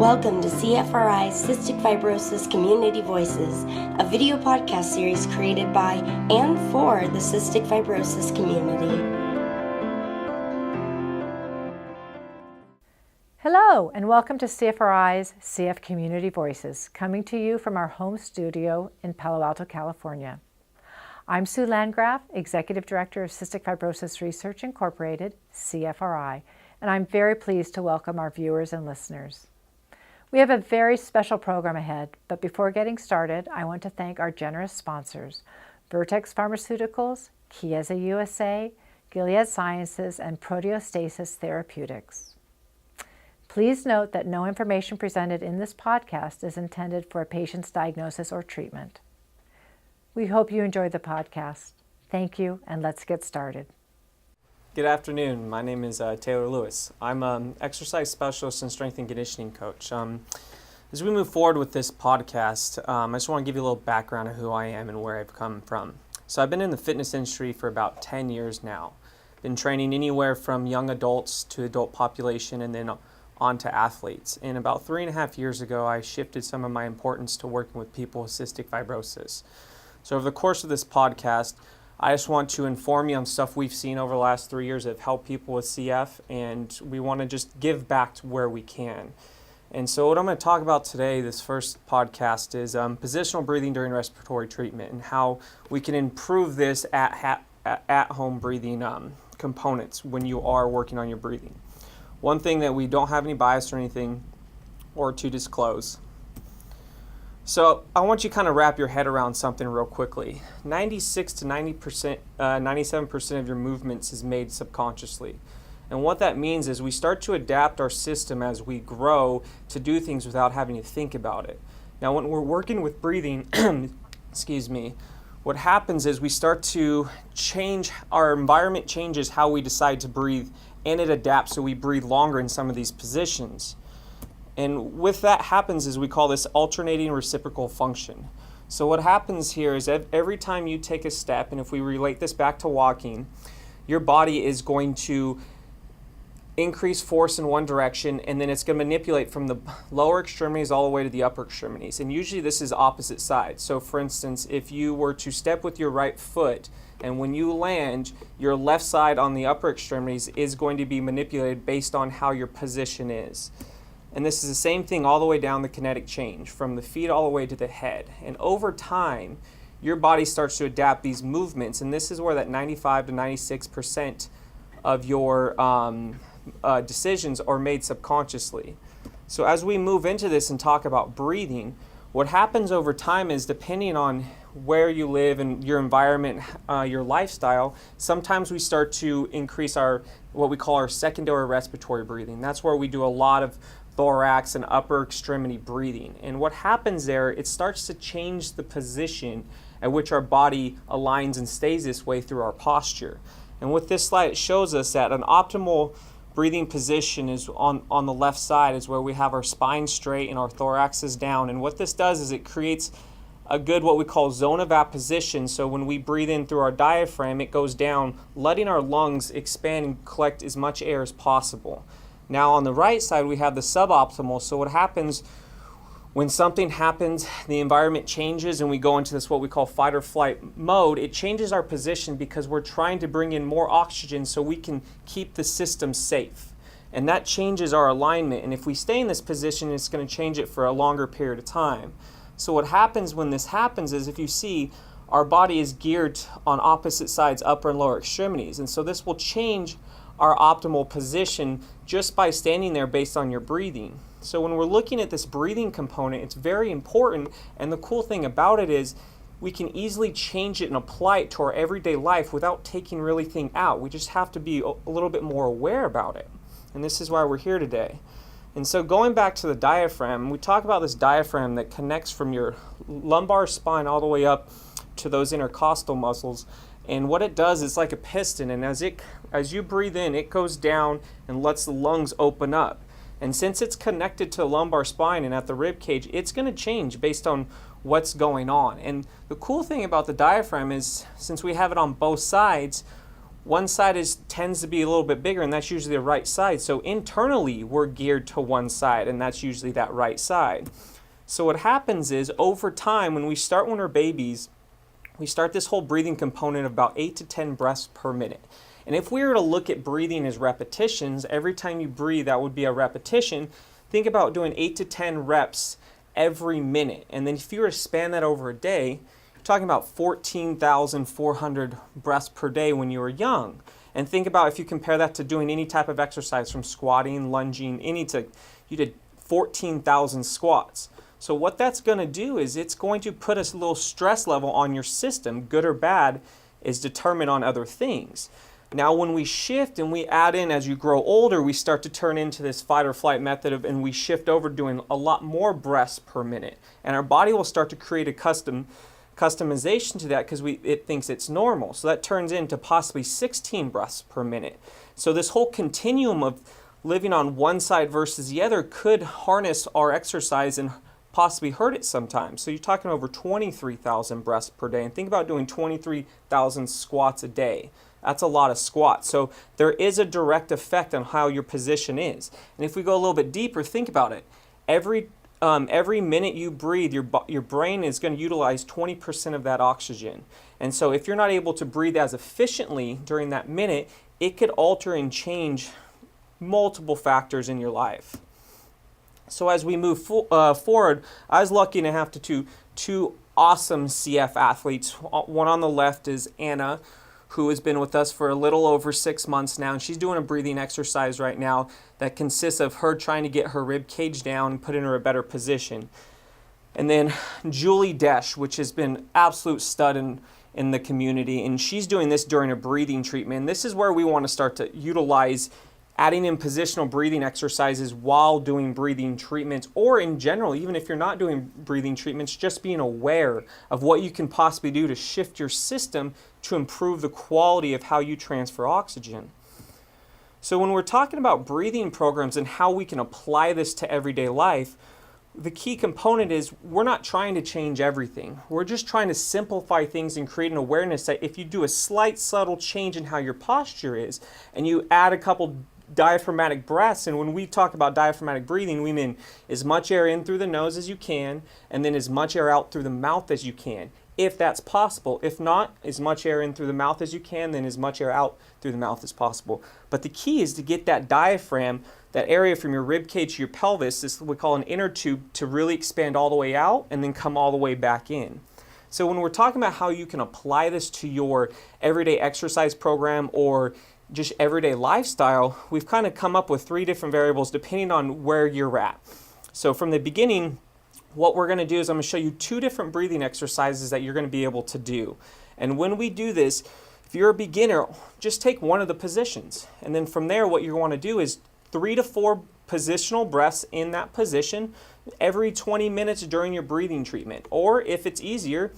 Welcome to CFRI's Cystic Fibrosis Community Voices, a video podcast series created by and for the cystic fibrosis community. Hello, and welcome to CFRI's CF Community Voices, coming to you from our home studio in Palo Alto, California. I'm Sue Landgraf, Executive Director of Cystic Fibrosis Research Incorporated, CFRI, and I'm very pleased to welcome our viewers and listeners. We have a very special program ahead, but before getting started, I want to thank our generous sponsors, Vertex Pharmaceuticals, Chiesa USA, Gilead Sciences, and Proteostasis Therapeutics. Please note that no information presented in this podcast is intended for a patient's diagnosis or treatment. We hope you enjoy the podcast. Thank you, and let's get started. Good afternoon. My name is Taylor Lewis. I'm an exercise specialist and strength and conditioning coach. As we move forward with this podcast, I just want to give you a little background of who I am and where I've come from. So I've been in the fitness industry for about 10 years now. Been training anywhere from young adults to adult population and then on to athletes. And about 3.5 years ago, I shifted some of my importance to working with people with cystic fibrosis. So over the course of this podcast, I just want to inform you on stuff we've seen over the last 3 years that have helped people with CF, and we want to just give back to where we can. And so what I'm going to talk about today, this first podcast, is positional breathing during respiratory treatment and how we can improve this at-home breathing components when you are working on your breathing. One thing that we don't have any bias or anything or to disclose. So I want you to kind of wrap your head around something real quickly. 96 to 97% of your movements is made subconsciously. And what that means is we start to adapt our system as we grow to do things without having to think about it. Now when we're working with breathing, what happens is we start to change, our environment changes how we decide to breathe, and it adapts so we breathe longer in some of these positions. And with that happens is we call this alternating reciprocal function. So what happens here is every time you take a step, and if we relate this back to walking, your body is going to increase force in one direction, and then it's going to manipulate from the lower extremities all the way to the upper extremities. And usually this is opposite sides. So for instance, if you were to step with your right foot, and when you land, your left side on the upper extremities is going to be manipulated based on how your position is. And this is the same thing all the way down the kinetic change, from the feet all the way to the head. And over time, your body starts to adapt these movements, and this is where that 95 to 96% of your decisions are made subconsciously. So as we move into this and talk about breathing, what happens over time is, depending on where you live and your environment, your lifestyle, sometimes we start to increase what we call our secondary respiratory breathing. That's where we do a lot of thorax and upper extremity breathing. And what happens there, it starts to change the position at which our body aligns and stays this way through our posture. And with this slide, it shows us that an optimal breathing position is on the left side, is where we have our spine straight and our thorax is down. And what this does is it creates a good, what we call zone of apposition. So when we breathe in through our diaphragm, it goes down, letting our lungs expand and collect as much air as possible. Now on the right side, we have the suboptimal. So what happens when something happens, the environment changes, and we go into this what we call fight or flight mode, it changes our position because we're trying to bring in more oxygen so we can keep the system safe. And that changes our alignment. And if we stay in this position, it's going to change it for a longer period of time. So what happens when this happens is, if you see, our body is geared on opposite sides, upper and lower extremities. And so this will change our optimal position just by standing there based on your breathing. So when we're looking at this breathing component, it's very important, and the cool thing about it is we can easily change it and apply it to our everyday life without taking really anything out. We just have to be a little bit more aware about it. And this is why we're here today. And so going back to the diaphragm, we talk about this diaphragm that connects from your lumbar spine all the way up to those intercostal muscles. And what it does is like a piston, and as you breathe in, it goes down and lets the lungs open up. And since it's connected to the lumbar spine and at the rib cage, it's going to change based on what's going on. And the cool thing about the diaphragm is, since we have it on both sides, one side tends to be a little bit bigger, and that's usually the right side. So internally, we're geared to one side, and that's usually that right side. So what happens is, over time, when we're babies, we start this whole breathing component of about 8 to 10 breaths per minute. And if we were to look at breathing as repetitions, every time you breathe, that would be a repetition. Think about doing 8 to 10 reps every minute. And then if you were to span that over a day, you're talking about 14,400 breaths per day when you were young. And think about if you compare that to doing any type of exercise, from squatting, lunging, you did 14,000 squats. So what that's going to do is it's going to put a little stress level on your system. Good or bad is determined on other things. Now when we shift and we add in, as you grow older, we start to turn into this fight or flight method and we shift over doing a lot more breaths per minute. And our body will start to create a customization to that because it thinks it's normal. So that turns into possibly 16 breaths per minute. So this whole continuum of living on one side versus the other could harness our exercise and possibly hurt it sometimes. So you're talking over 23,000 breaths per day. And think about doing 23,000 squats a day. That's a lot of squats. So there is a direct effect on how your position is. And if we go a little bit deeper, think about it. Every minute you breathe, your brain is going to utilize 20% of that oxygen. And so if you're not able to breathe as efficiently during that minute, it could alter and change multiple factors in your life. So as we move forward, I was lucky to have two awesome CF athletes. One on the left is Anna, who has been with us for a little over 6 months now, and she's doing a breathing exercise right now that consists of her trying to get her rib cage down and put in her a better position. And then Julie Desch, which has been absolute stud in the community, and she's doing this during a breathing treatment. And this is where we want to start to utilize adding in positional breathing exercises while doing breathing treatments, or in general, even if you're not doing breathing treatments, just being aware of what you can possibly do to shift your system to improve the quality of how you transfer oxygen. So when we're talking about breathing programs and how we can apply this to everyday life, the key component is we're not trying to change everything. We're just trying to simplify things and create an awareness that if you do a slight subtle change in how your posture is, and you add a couple diaphragmatic breaths, and when we talk about diaphragmatic breathing, we mean as much air in through the nose as you can, and then as much air out through the mouth as you can, if that's possible. If not, as much air in through the mouth as you can, then as much air out through the mouth as possible. But the key is to get that diaphragm, that area from your rib cage to your pelvis, this is what we call an inner tube, to really expand all the way out and then come all the way back in. So when we're talking about how you can apply this to your everyday exercise program or just everyday lifestyle, we've kind of come up with 3 different variables depending on where you're at. So from the beginning, what we're going to do is I'm going to show you 2 different breathing exercises that you're going to be able to do. And when we do this, if you're a beginner, just take one of the positions. And then from there, what you want to do is 3 to 4 positional breaths in that position every 20 minutes during your breathing treatment. Or if it's easier,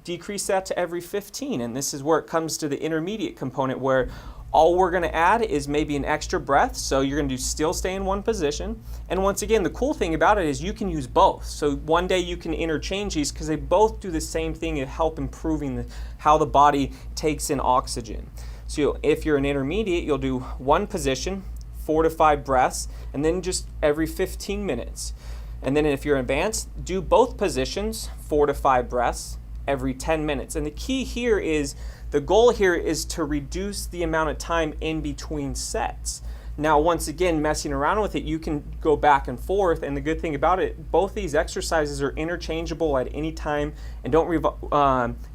decrease that to every 15. And this is where it comes to the intermediate component, where all we're going to add is maybe an extra breath. So you're going to still stay in one position. And once again, the cool thing about it is you can use both. So one day you can interchange these because they both do the same thing and help improving how the body takes in oxygen. So if you're an intermediate, you'll do one position, 4 to 5 breaths, and then just every 15 minutes. And then if you're advanced, do both positions, 4 to 5 breaths, every 10 minutes. And the key here is, the goal here is to reduce the amount of time in between sets. Now, once again, messing around with it, you can go back and forth. And the good thing about it, both these exercises are interchangeable at any time and don't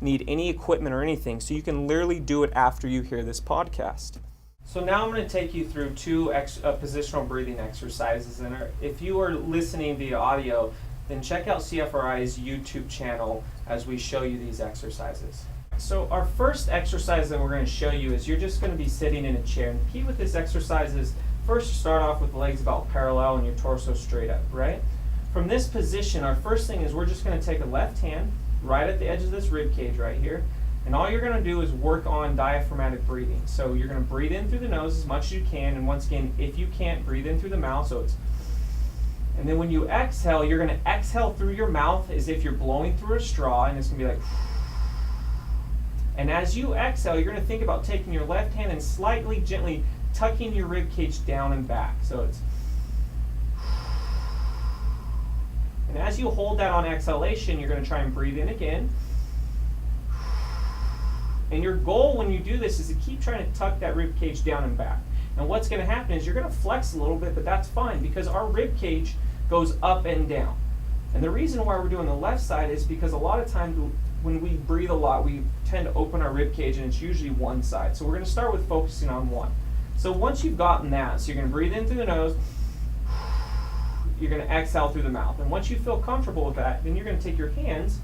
need any equipment or anything. So you can literally do it after you hear this podcast. So now I'm going to take you through 2 positional breathing exercises. And if you are listening via audio, then check out CFRI's YouTube channel as we show you these exercises. So our first exercise that we're going to show you is you're just going to be sitting in a chair. And the key with this exercise is first start off with the legs about parallel and your torso straight up, right? From this position, our first thing is we're just going to take a left hand right at the edge of this rib cage right here. And all you're going to do is work on diaphragmatic breathing. So you're going to breathe in through the nose as much as you can. And once again, if you can't, breathe in through the mouth. And then when you exhale, you're going to exhale through your mouth as if you're blowing through a straw. And it's going to be like... And as you exhale, you're going to think about taking your left hand and slightly, gently tucking your rib cage down and back. So it's, and as you hold that on exhalation, you're going to try and breathe in again. And your goal when you do this is to keep trying to tuck that rib cage down and back. And what's going to happen is you're going to flex a little bit, but that's fine because our rib cage goes up and down. And the reason why we're doing the left side is because a lot of times when we breathe a lot, we tend to open our rib cage, and it's usually one side. So we're going to start with focusing on one. So once you've gotten that, so you're going to breathe in through the nose, you're going to exhale through the mouth. And once you feel comfortable with that, then you're going to take your hands,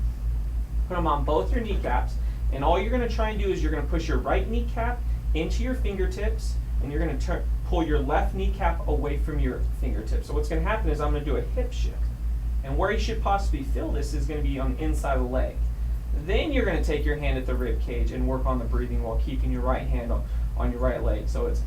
put them on both your kneecaps, and all you're going to try and do is you're going to push your right kneecap into your fingertips, and you're going to pull your left kneecap away from your fingertips. So what's going to happen is I'm going to do a hip shift. And where you should possibly feel this is going to be on the inside of the leg. Then you're going to take your hand at the rib cage and work on the breathing while keeping your right hand on your right leg. So it's,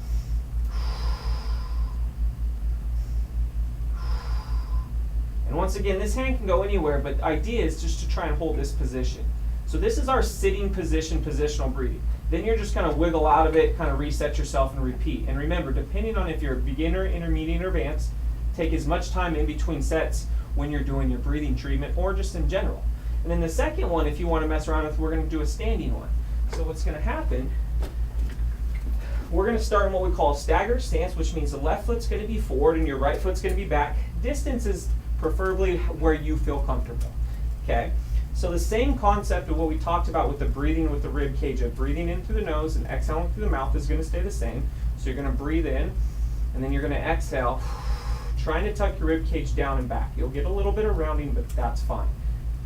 and once again, this hand can go anywhere, but the idea is just to try and hold this position. So this is our sitting position, positional breathing. Then you're just going to wiggle out of it, kind of reset yourself and repeat. And remember, depending on if you're a beginner, intermediate, or advanced, take as much time in between sets when you're doing your breathing treatment or just in general. And then the second one, if you want to mess around with, we're going to do a standing one. So what's going to happen, we're going to start in what we call a staggered stance, which means the left foot's going to be forward and your right foot's going to be back. Distance is preferably where you feel comfortable. Okay? So the same concept of what we talked about with the breathing with the rib cage of breathing in through the nose and exhaling through the mouth is going to stay the same. So you're going to breathe in and then you're going to exhale, trying to tuck your rib cage down and back. You'll get a little bit of rounding, but that's fine.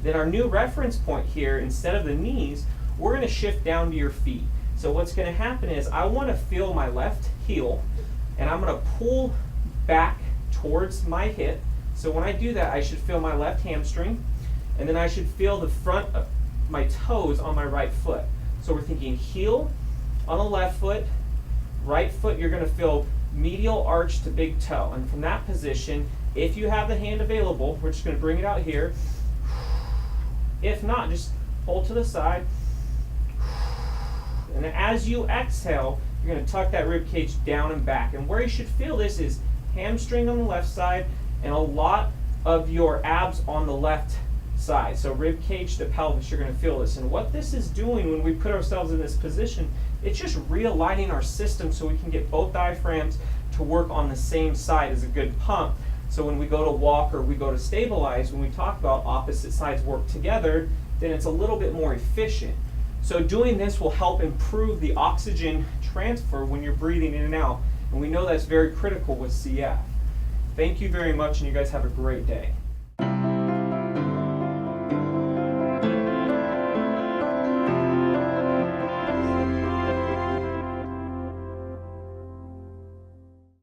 Then our new reference point here, instead of the knees, we're going to shift down to your feet. So what's going to happen is I want to feel my left heel, and I'm going to pull back towards my hip. So when I do that, I should feel my left hamstring, and then I should feel the front of my toes on my right foot. So we're thinking heel on the left foot, right foot you're going to feel medial arch to big toe. And from that position, if you have the hand available, we're just going to bring it out here. If not, just hold to the side. And as you exhale, you're going to tuck that rib cage down and back. And where you should feel this is hamstring on the left side and a lot of your abs on the left side. So rib cage to pelvis, you're going to feel this. And what this is doing when we put ourselves in this position, it's just realigning our system so we can get both diaphragms to work on the same side as a good pump. So when we go to walk or we go to stabilize, when we talk about opposite sides work together, then it's a little bit more efficient. So doing this will help improve the oxygen transfer when you're breathing in and out. And we know that's very critical with CF. Thank you very much, and you guys have a great day.